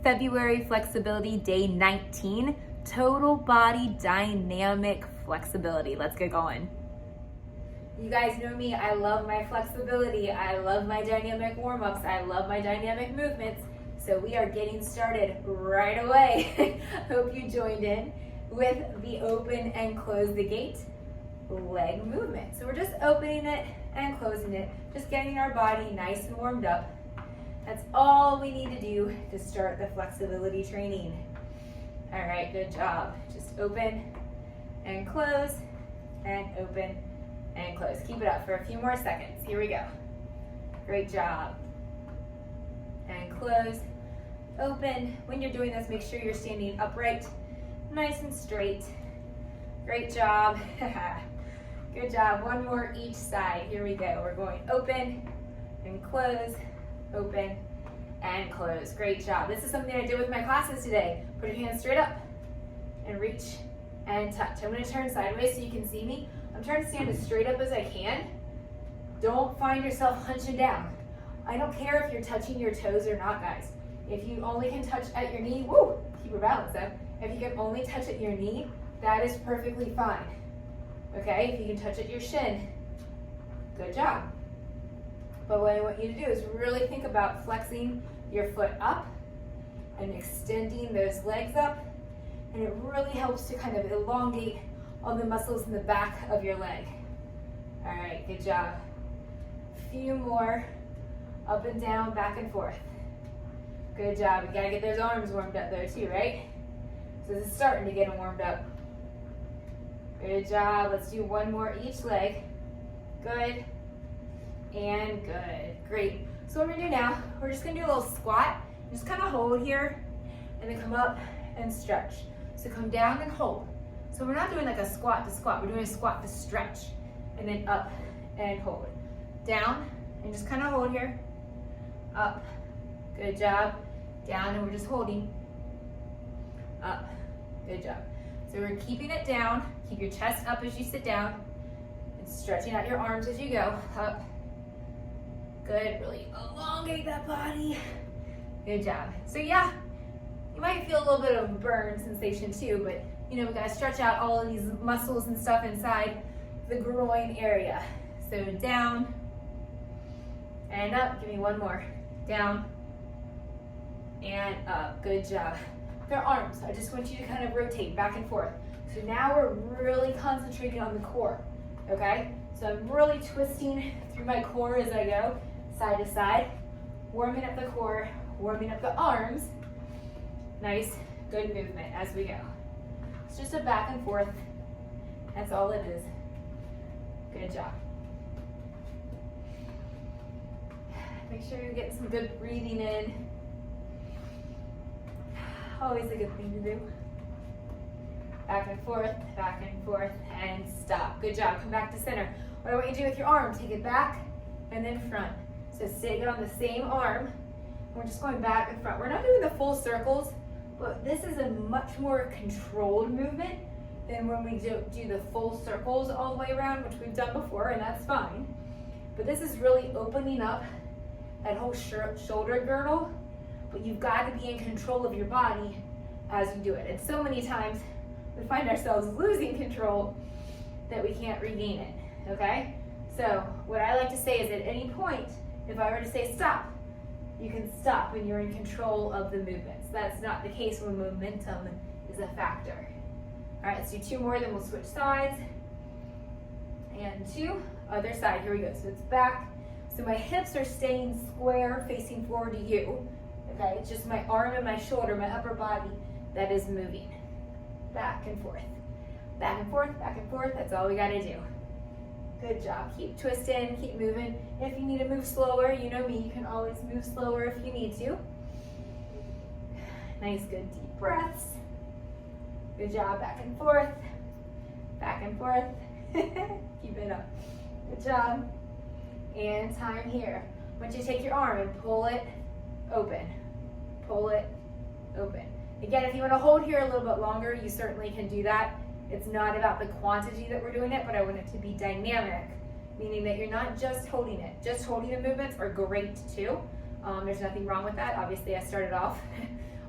February Flexibility Day 19, Total Body Dynamic Flexibility. Let's get going. You guys know me, I love my flexibility, I love my dynamic warm-ups, I love my dynamic movements. So we are getting started right away. Hope you joined in with the open and close the gate leg movement. So we're just opening it and closing it, just getting our body nice and warmed up. That's all we need to do to start the flexibility training. All right, good job. Just open and close and open and close. Keep it up for a few more seconds. Here we go. Great job. And close, open. When you're doing this, make sure you're standing upright, nice and straight. Great job. Good job. One more each side. Here we go. We're going open and close, open and close. Great job. This is something I did with my classes today. Put your hands straight up and reach and touch. I'm going to turn sideways so you can see me. I'm trying to stand as straight up as I can. Don't find yourself hunching down. I don't care if you're touching your toes or not, guys. If you only can touch at your knee, woo, keep your balance up. If you can only touch at your knee, that is perfectly fine. Okay, if you can touch at your shin, good job. But what I want you to do is really think about flexing your foot up and extending those legs up. And it really helps to kind of elongate all the muscles in the back of your leg. All right, good job. A few more, up and down, back and forth. Good job. We gotta get those arms warmed up though too, right? So this is starting to get them warmed up. Good job. Let's do one more each leg. Good. And good. Great. So what we're gonna do now, we're just gonna do a little squat. Just kind of hold here and then come up and stretch. So come down and hold. So we're not doing like a squat to squat, we're doing a squat to stretch. And then up and hold. Down and just kind of hold here. Up. Good job. Down and we're just holding. Up. Good job. So we're keeping it down. Keep your chest up as you sit down. And stretching out your arms as you go. Up. Good. Really elongate that body. Good job. So yeah, you might feel a little bit of burn sensation too, but you know, we gotta stretch out all of these muscles and stuff inside the groin area. So down and up. Give me one more. Down and up. Good job. Their arms, I just want you to kind of rotate back and forth. So now we're really concentrating on the core, okay? So I'm really twisting through my core as I go, side to side, warming up the core, warming up the arms. Nice, good movement as we go. It's just a back and forth. That's all it is. Good job. Make sure you're getting some good breathing in. Always a good thing to do. Back and forth, and stop. Good job. Come back to center. What I want you to do with your arm, take it back and then front. So sit on the same arm. We're just going back and front. We're not doing the full circles, but this is a much more controlled movement than when we do the full circles all the way around, which we've done before, and that's fine. But this is really opening up that whole shoulder girdle, but you've got to be in control of your body as you do it. And so many times we find ourselves losing control that we can't regain it, okay? So what I like to say is at any point, if I were to say stop, you can stop when you're in control of the movements. That's not the case when momentum is a factor. All right, let's do two more, then we'll switch sides. And two, other side, here we go. So it's back. So my hips are staying square, facing forward to you. Okay, it's just my arm and my shoulder, my upper body that is moving. Back and forth. Back and forth, back and forth. That's all we gotta do. Good job. Keep twisting, keep moving. If you need to move slower, you know me, you can always move slower if you need to. Nice, good deep breaths. Good job. Back and forth. Back and forth. Keep it up. Good job. And time here. I want you to take your arm and pull it open. Pull it open. Again, if you want to hold here a little bit longer, you certainly can do that. It's not about the quantity that we're doing it, but I want it to be dynamic, meaning that you're not just holding it. Just holding the movements are great too. There's nothing wrong with that. Obviously, I started off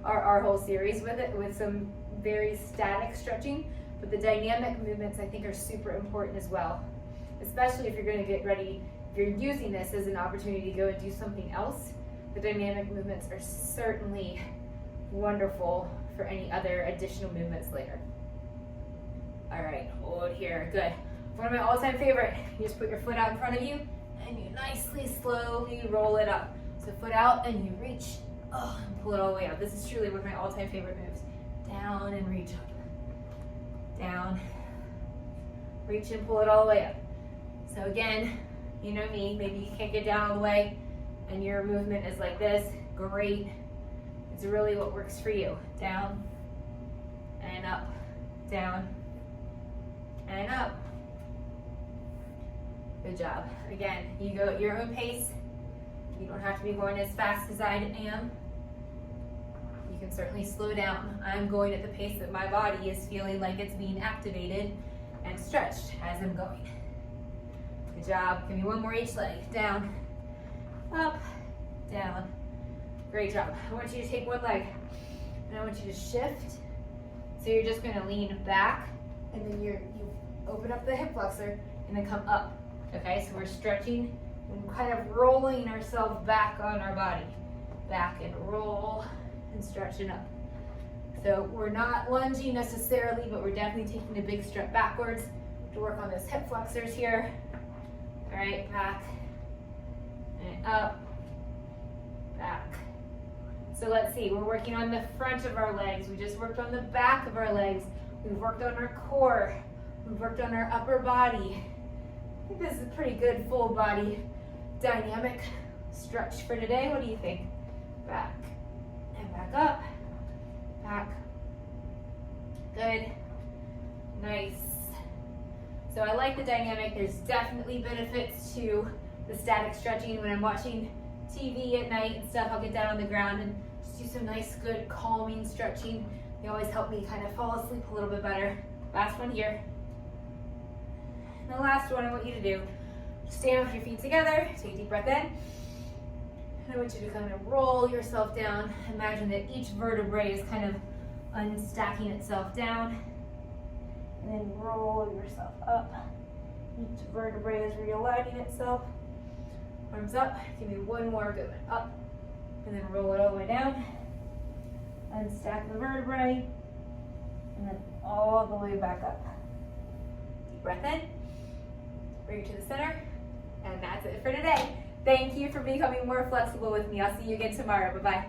our whole series with it, with some very static stretching, but the dynamic movements I think are super important as well, especially if you're going to get ready, if you're using this as an opportunity to go and do something else. The dynamic movements are certainly wonderful for any other additional movements later. All right, hold here, good. One of my all-time favorite, you just put your foot out in front of you and you nicely, slowly roll it up. So foot out and you reach, and pull it all the way up. This is truly one of my all-time favorite moves. Down and reach up. Down, reach and pull it all the way up. So again, you know me, maybe you can't get down all the way and your movement is like this, great. It's really what works for you. Down and up, down and up. Good job. Again, you go at your own pace. You don't have to be going as fast as I am. You can certainly slow down. I'm going at the pace that my body is feeling like it's being activated and stretched as I'm going. Good job. Give me one more each leg. Down, up, down. Great job. I want you to take one leg and I want you to shift. So you're just going to lean back and then you open up the hip flexor and then come up. Okay, so we're stretching and kind of rolling ourselves back on our body. Back and roll and stretching up. So we're not lunging necessarily, but we're definitely taking a big step backwards to work on those hip flexors here. All right, back and up, back. So let's see, we're working on the front of our legs. We just worked on the back of our legs. We've worked on our core. We've worked on our upper body. I think this is a pretty good full body dynamic stretch for today. What do you think? Back and back up, back. Good, nice. So I like the dynamic. There's definitely benefits to the static stretching. When I'm watching TV at night and stuff, I'll get down on the ground and just do some nice, good, calming stretching. They always help me kind of fall asleep a little bit better. Last one here. And the last one I want you to do, stand with your feet together, take a deep breath in. And I want you to kind of roll yourself down. Imagine that each vertebrae is kind of unstacking itself down. And then roll yourself up. Each vertebrae is realigning itself. Arms up, give me one more good one. Up, and then roll it all the way down. Unstack the vertebrae, and then all the way back up. Deep breath in, bring it to the center, and that's it for today. Thank you for becoming more flexible with me. I'll see you again tomorrow. Bye-bye.